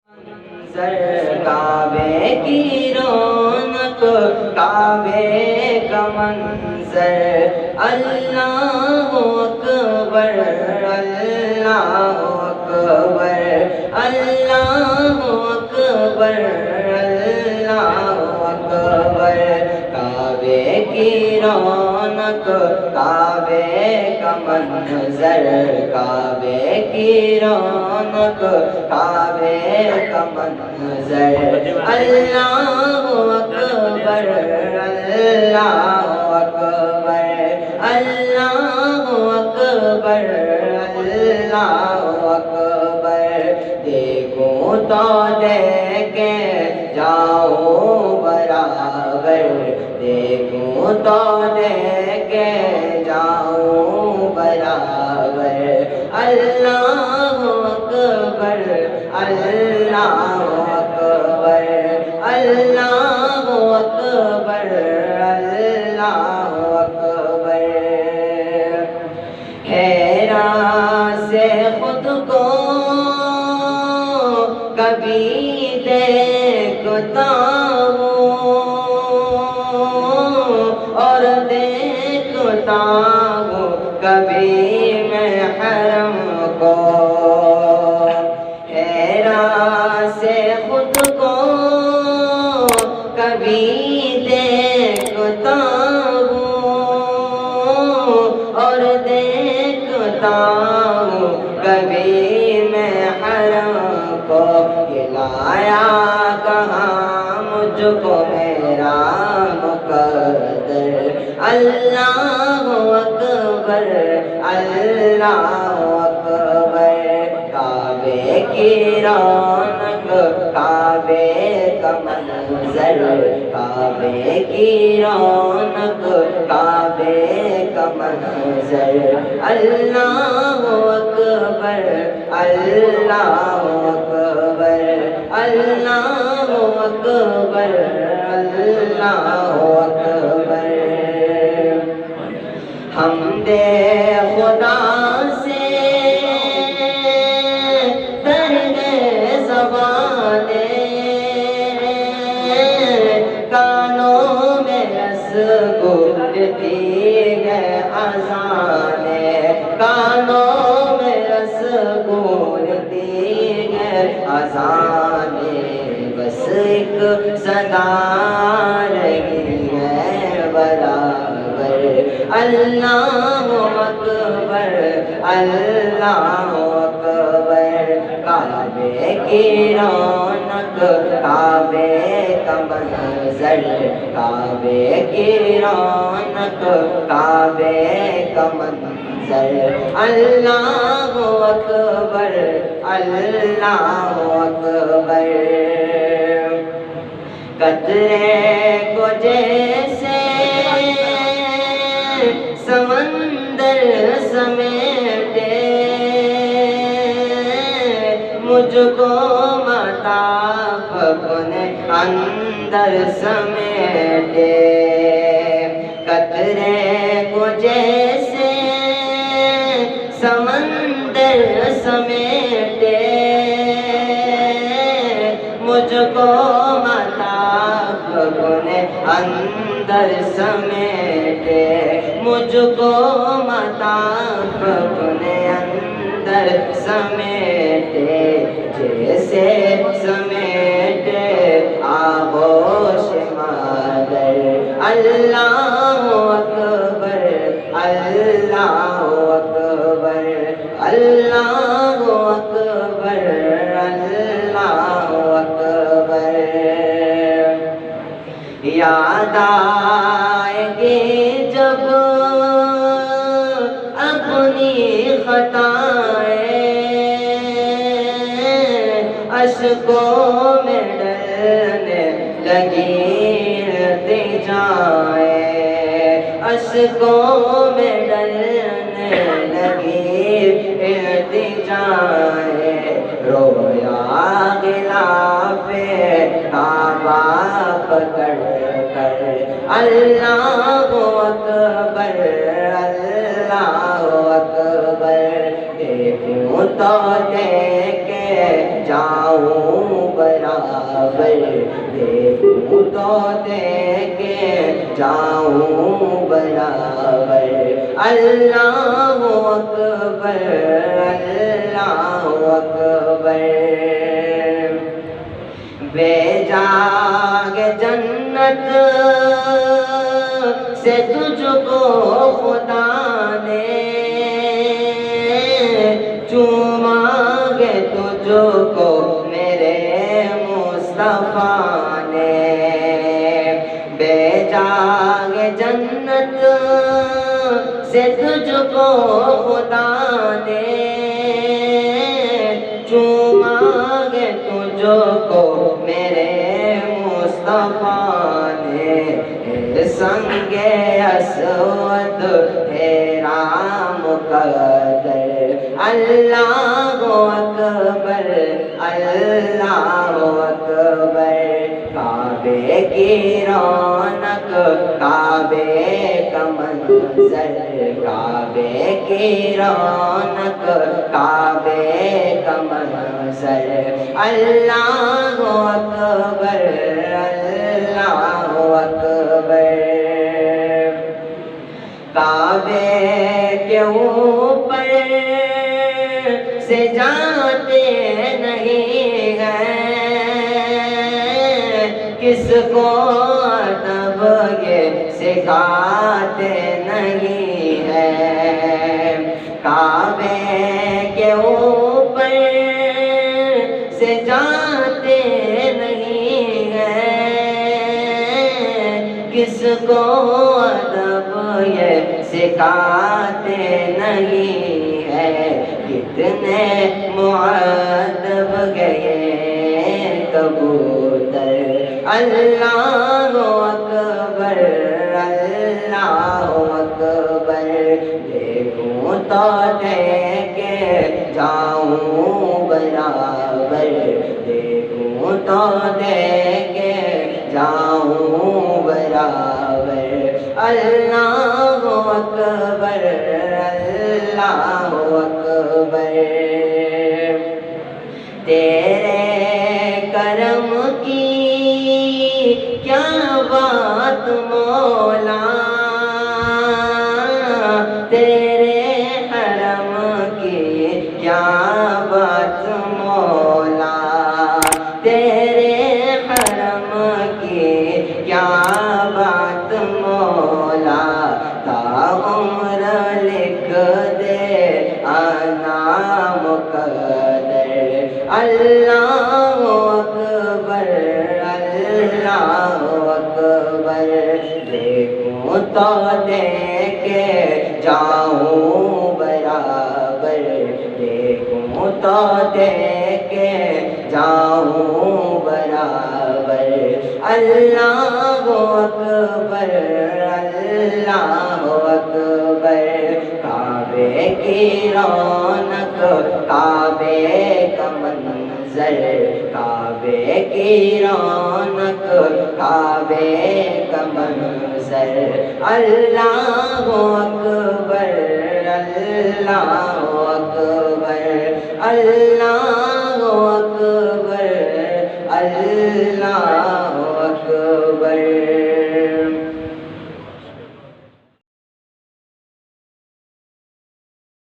منظر کعبے کی رونق، کعبے کا منظر، اللہ اکبر اللہ اکبر اللہ اکبر اللہ اکبر، کعبے کی رونق، کعبے کا منظر، کعبے کی رونق، کعبے کا منظر، اللہ اکبر اللہ اکبر اللہ اکبر اللہ اکبر، دیکھوں تو دیکھے جاؤں برابر، دیکھوں تو دیکھے جاؤں برابر، اللہ اکبر اللہ اکبر اللہ اکبر اللہ اکبر، حیران سے خود کو کبھی دیکھتا ہوں اور دیکھتا ہوں کبھی میں حرم کو، حیران سے خود کو کبھی دیکھتا ہوں اور دیکھتا ہوں کبھی میں حرم کو، کھلایا کہاں مجھ کو میرا مقدر، اللہ اکبر اللہ اکبر، کعبے کی رونق، کعبے کا منظر، کعبے کی رونق، کعبے کا منظر، اللہ اکبر اللہ اکبر اللہ اکبر اللہ اکبر، حمد خدا سے درد زبانیں، کانوں میں رس گونجتی ہے اذانیں، کانوں میں رس گونجتی ہے اذانیں، بس ایک صدا رہی ہے برابر، اللہ اکبر اللہ اکبر، کعبے کی رونق، کعبے کا منظر، کعبے کی رونق، کعبے کا منظر، اللہ اکبر اللہ اکبر، قطرے کو جیسے سمندر سمیٹے، مجھ کو مطاف اپنے اندر سمیٹے، قطرے کو جیسے سمندر سمیٹے، مجھ کو مطاف اپنے اندر سمیٹے، مجھ کو مطاف اپنے اندر سمیٹے، جیسے سمیٹے آغوش مادر، اللہ اکبر اللہ اکبر اللہ اکبر اللہ اکبر، یاد آئیں گے جب اپنی خطائیں، اشکوں میں ڈلنے لگی التجائیں، اشکوں میں ڈلنے لگی التجائیں، رویا غلاف کعبہ پکڑ کر، اللہ اکبر اللہ اکبر، دیکھوں تو دیکھے جاؤں برابر، دیکھوں تو دیکھے جاؤں برابر۔ اللہ اکبر اللہ اکبر۔ بھیجا گے جنت سے تجھ کو خدا نے، چوما گے تجھ کو میرے مصطفیٰ نے۔ بھیجا گے جنت سے تجھ کو خدا نے، چوما گے تجھ کو میرے مصطفیٰ نے۔ سنگ اسود تیرا مقدر، اللہ اکبر اللہ اکبر۔ کعبے کی رونق کعبے کا منظر، کعبے کی رونق کعبے کا منظر، اللہ اکبر اللہ اکبر۔ کعبے کے اوپر سے جاتے نہیں ہیں، کس کو ادب یہ سکھاتے نہیں ہیں۔ کعبے کے اوپر سے جاتے نہیں ہیں، کس کو ادب یہ سکھاتے نہیں ہے۔ کتنے مؤدب گئے کبوتر، اللہ اکبر اللہ اکبر۔ دیکھوں تو دیکھے جاؤں برابر، دیکھوں تو دیکھے جاؤں برابر، اللہ اکبر اللہ اکبر۔ تیرے کرم کی کیا بات مولا، تیرے حرم کی کیا بات مولا، تیرے حرم کی کیا بات مولا۔ تا عمر لکھ دے انا مقدر، اللہ اکبر اللہ اکبر۔ دیکھوں تو دیکھے جاؤں برابر، دیکھوں تو دیکھے جاؤں برابر، اللہ اکبر اللہ اکبر۔ کعبے کی رونق کعبے کا منظر، کعبے کی رونق کعبے کا منظر، اللہ اکبر اللہ اکبر اللہ اکبر اللہ